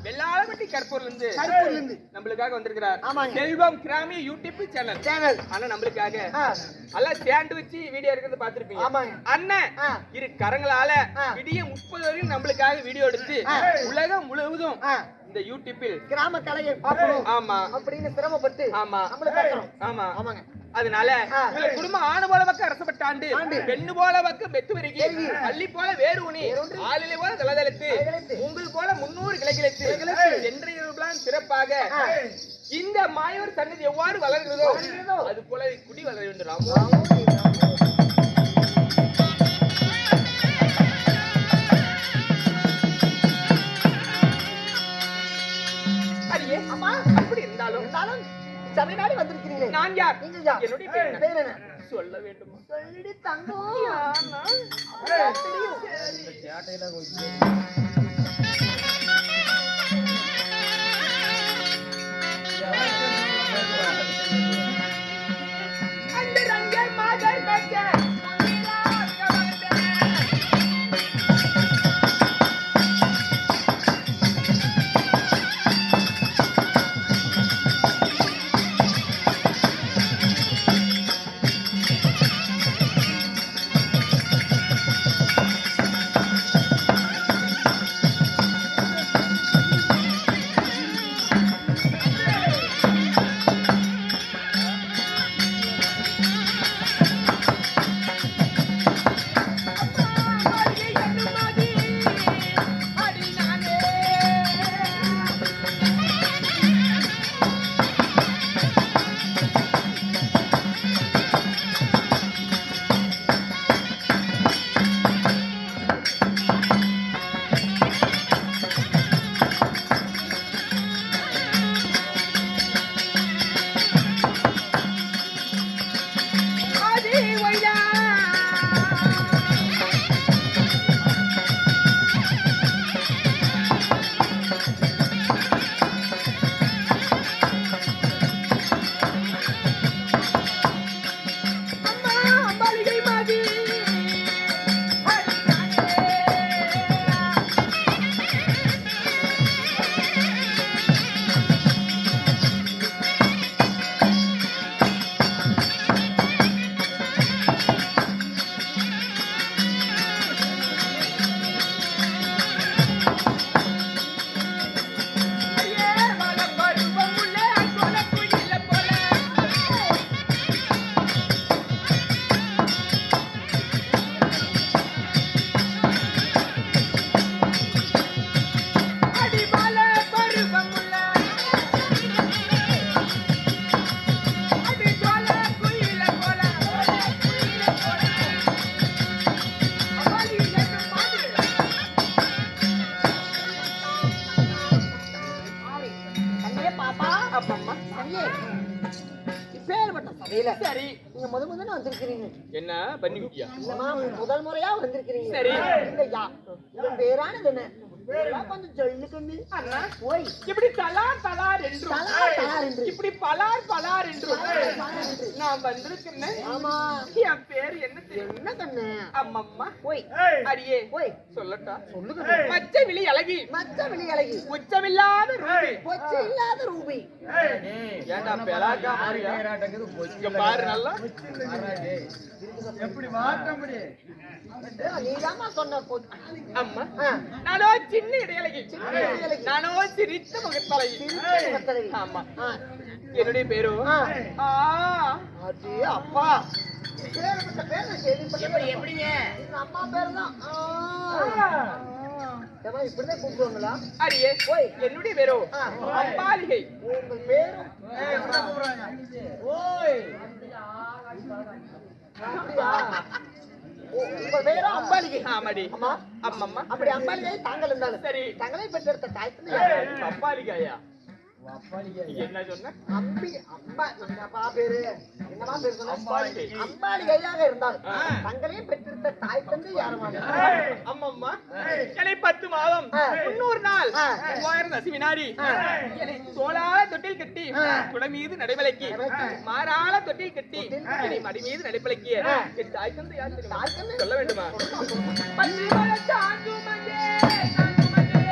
வெள்ளாளப்பட்டி கற்பூர்ல இருந்து நம்மளுக்காக வந்திருக்கிறார். ஆமாங்க. செல்வம் கிராமி யூடியூப் சேனல். ஆனா நம்மளுக்காக எல்லாம் சேர்ந்து வச்சு வீடியோ எடுக்கிறது பாத்திருப்பீங்க. ஆமாங்க. அண்ணன் இரு கரங்களால விடிய 30 வரையும் நம்மளுக்காக வீடியோ எடுத்து உலகம் முழுவதும் இந்த யூடியூப்பில் கிராம கலையை பார்க்கணும் ஆமா அப்படின்னு சிரமப்பட்டு ஆமா நம்மள பார்க்கறோம். ஆமா ஆமாங்க. அதனால குடும்பம் ஆணு போல பக்கம் அரசப்பட்டாண்டு பெண்ணு போல பக்கம் பெத்து வருகி பள்ளி போல வேறு உனி ஆளிலை போல தலதளித்து உங்கள் போல 300 கிளைகிழைத்து சென்றையெல்லாம் சிறப்பாக இந்த மாயோர் சன்னதி எவ்வாறு வளர்கிறதோ அது போல குடி வளர வேண்டும் ராமோ. அப்படி இருந்தாலும் தமிழ்நாடு வந்திருக்கிறீங்களே, நான் யார்? நீங்க யார்? என்னுடைய பேர் என்ன சொல்ல வேண்டுமா? சொல்லி தங்கம். அந்த ரங்க மாதர் பச்ச சரி, நீங்க முதல்ல வந்திருக்கீங்க. என்ன பண்ணி குட்டியா? இல்லமா, முதல் முறையா வந்திருக்கீங்க. சரி, இல்லையா உங்க பேரானது என்ன? கொஞ்சம் சொல்லுங்க அண்ணா. ஓய், இப்படி தலார் தலார் என்று இப்படி பலார் பலார் என்று நான் வந்திருக்கிறேன். ஆமா, என் பேர் என்ன தெரியும்? என்ன கண்ணு? அம்மம்மா. ஓய் அடியே ஓய், சொல்லட்டா? சொல்லுங்க. மச்ச விழி அழகி, மச்ச விழி அழகி, உச்சமில்லாத ரூபி, பொச்சு இல்லாத ரூபி. ஏண்டா பெலாக்கா மாறியா? இங்க பாரு நல்லா. எப்படி மாற்றம்படி நீதாமா சொன்ன அம்மா. நானோ சின்ன இடையழகி, நானோ சிரித்த முகத்தழகி. ஆமா, என்னுடைய பேரு அப்பா. எப்படிங்க அம்மா பேரு தான் இப்படிதான் கூப்பிடுவாங்களா? அடியே என்னுடைய பேரு அம்பாலிகை. உங்க பேரும் ஓய், உங்க பேரும் அம்பாலிகை. ஆமாடி. அம்மா அம்மம்மா. அப்படி அம்பாலிகை தாங்கள் இருந்தாலும் சரி, தங்களை பெற்றெடுத்த தாய் அம்பாலிகாயா? என்ன சொன்ன? அம்பி அம்பா என்னப்பா பேரு? என்னமா பேரு சொன்ன? அம்பாலிகை. அம்பாலிகையாக இருந்தால் தங்களையும் பெற்றெடுத்த தாய் தந்தை யாருமா? அம்மம்மா. என்னை 10 மாதம் 300 நாள் 3000 தசிவினாடி என்னை தோளால தொட்டில் கட்டி குடை மீது நடைபலக்கி மாறால தொட்டில் கட்டி என்னை மடி மீது நடைபலக்கிய என் தாய் தந்தை யார் தெரியுமா? சொல்ல வேண்டுமா? பள்ளிமலர் சாந்துமஞ்சே சாந்துமஞ்சே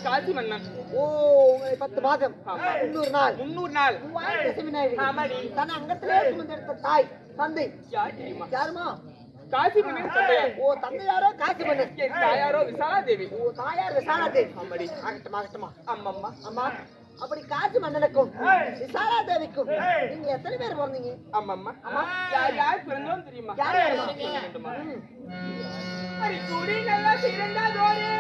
காசி மன்னன். ஓ 10 மாதம் ஆமா. 300 நாள் 300 நாள். ஆமாடி. தன் அங்கத்திலே சுமந்தெடுத்த தாய் தந்தை யார் தெரியுமா? யாருமா? காசி மன்னன் தந்தையார். ஓ தந்தையாரோ காசி மன்னன். என் தாயாரோ விசாலா தேவி. ஓ தாயார் விசாலா தேவி. ஆமாடி. ஆகட்டுமா அம்மம்மா. அம்மா அப்படி காசி மன்னனுக்கும் விசாலா தேவிக்கும் நீங்க எத்தனை பேர் பிறந்தீங்க? அம்மம்மா. யார் யார் பிறந்தோம் தெரியுமா? யார் யாருமா? சொல்ல வேண்டுமா? அரிக்குடி நல்லா சிறந்ததோரே.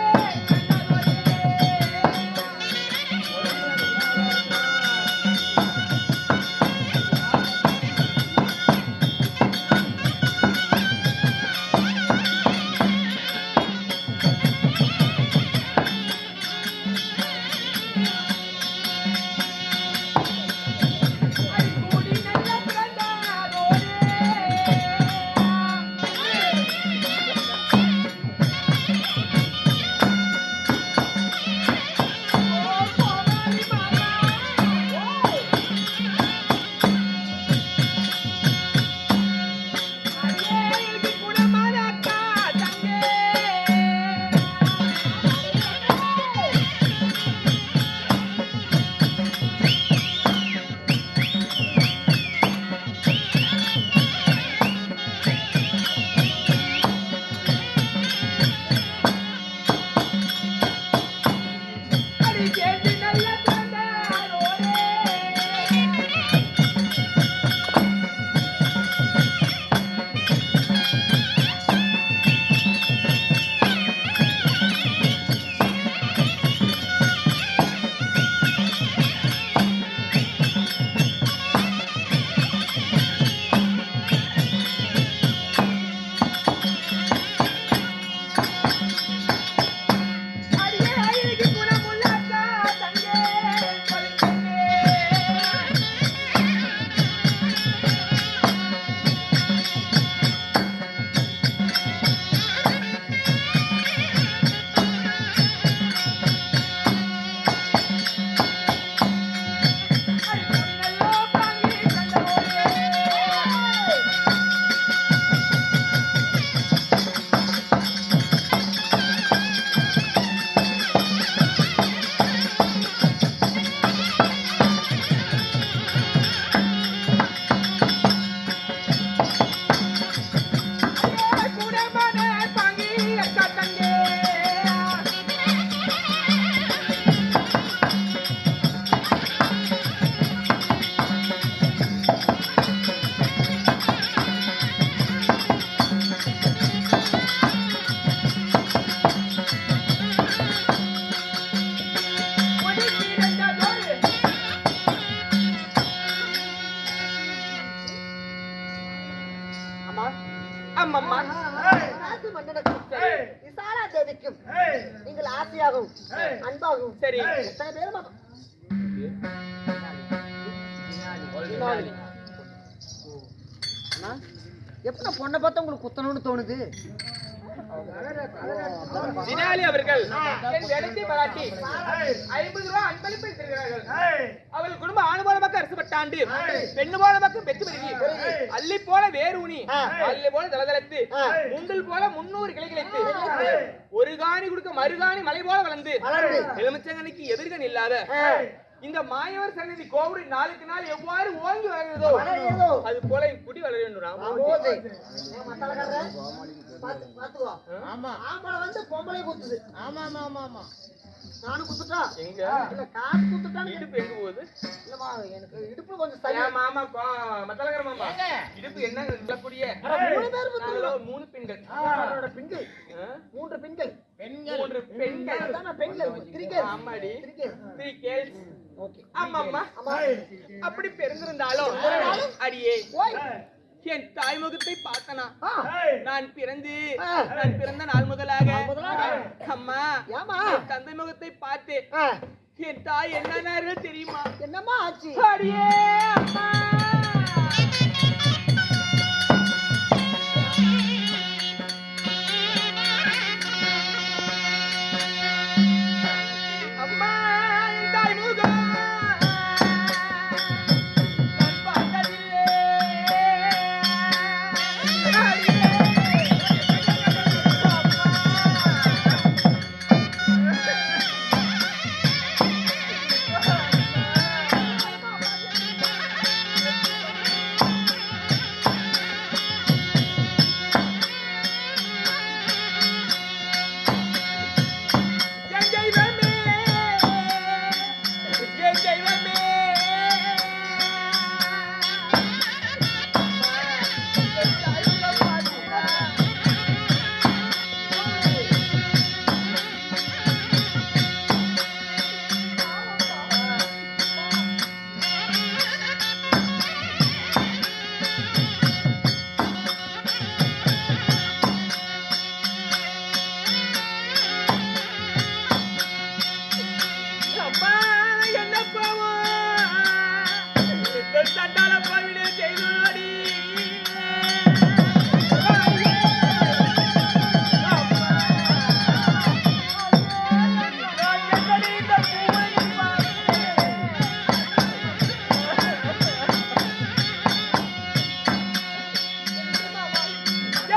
அம்மம்மா. காசி மன்னனுக்கும் விசாலா தேவிக்கும் நீங்கள் ஆசையாகவும் அன்பாகவும் சரி. எத்தனை பேருமா? எப்ப பொண்ணை பார்த்தா உங்களுக்கு குத்தணும்னு தோணுது? தினாலி அவர்கள் என் வேடத்தை பாராட்டி 50 ரூபாய் அன்பளிப்பை தருகிறார்கள். அவள் குடும்ப ஆணு போல பக்கம் அரசுபட்டாண்டு பெண்ணு போல பக்கம் பெற்று பெருகி அள்ளி போல வேறு ஊனி அள்ளி போல தளதளத்து முண்டில் போல 300 கிளை கிளைத்து ஒரு காணி கொடுக்க மறுகாணி மலை போல வளர்ந்து எலுமிச்சங்கனிக்கு எதிர்கன் இல்லாத இந்த மாயவர் சன்னதி கோபுரி நாளுக்கு நாள் எவ்வாறு ஓங்கி வளர்கிறதோ அது போல குடி வளர வேண்டும். பொம்பளை குத்துது. ஆமா ஆமா ஆமா ஆமா நானும் குத்துட்டா எங்க இல்ல காசு குத்துட்டான்னு இடுப்பு எங்க போகுது? இல்லமா எனக்கு இடுப்பு கொஞ்சம் சரியா. மாமா மத்தலகர மாமா இடுப்பு என்ன சொல்லக்கூடிய 3 பேர் நாங்களோ 3 பெண்கள். அவரோட பெண்கள் 3 பெண்கள் 3 பெண்கள் அதான பெண்கள் கிரிக்கெட். ஆமாடி கிரிக்கெட் 3 கேர்ள்ஸ். ஓகே ஆமாம்மா. அப்படி பெருந்திருந்தாலும் அடியே என் தாய்முகத்தை பார்த்தனா நான் பிறந்த நாள் முதலாக அம்மா என் தந்தை முகத்தை பார்த்து என் தாய் என்ன தெரியுமா? என்னம்மா ஆச்சு? அடியே அம்மா சண்டால பாவிலே செய்தோடி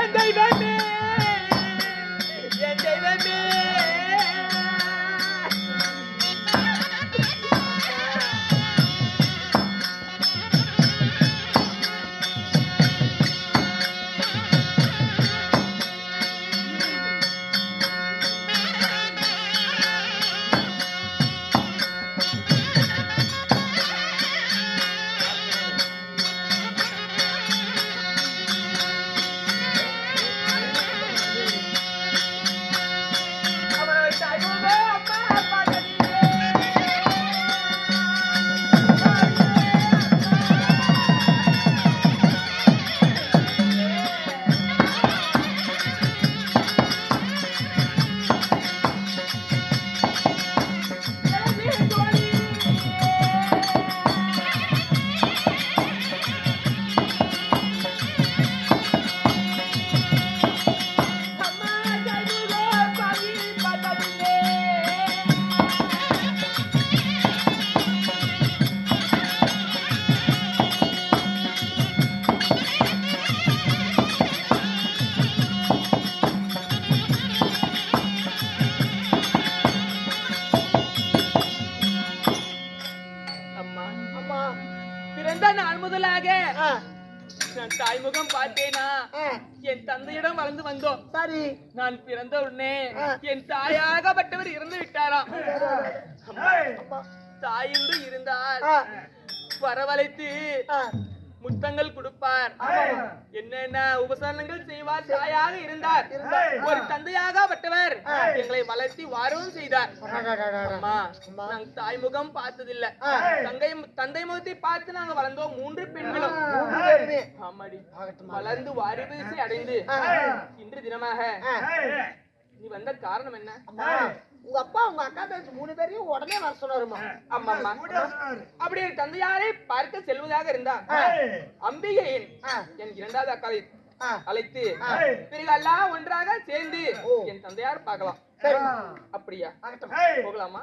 என் தெய்வமே என் தெய்வமே பிறந்த நாள் முதலாக ஆ, நான் தாய்முகம் பார்த்தேனா ஆ, என் தந்தையிடம் வளர்ந்து வந்தோம். சரி. நான் பிறந்த உடனே ஆ. என் தாயாகப்பட்டவர் இறந்து விட்டாராம். அம்மா. தாயின்று இருந்தால் ஆ, வரவழைத்து ஆ, முத்தங்கள் கொடுப்பார், என்னென்ன உபசரணங்கள் செய்வார். தாயாக இருந்தார். ஒரு தந்தையாகப்பட்டவர் எங்களை வளர்த்தி வாரவும் செய்தார். அம்மா, நாங்க தாய்முகம் பார்த்ததில்ல. தந்தை முகத்தை பார்த்து நாங்க வளர்ந்தோம். 3 பெண்களும். ஆமாடி. வளர்ந்து வாரிபேசி அடைந்து இன்று தினமாக நீ வந்த காரணம் என்ன? அம்மா, உங்க அப்பா உங்க அக்கா தங்கச்சி 3 பேரையும் உடனே வர சொன்னாருமா. அம்மா, அப்படி என் தந்தையாரை பார்க்க செல்வதாக இருந்தார். அம்பிகையின் என் 2வது அக்காவை அழைத்து பிறகு எல்லாம் ஒன்றாக சேர்ந்து என் தந்தையார் பார்க்கலாம். அப்படியா? போகலாமா?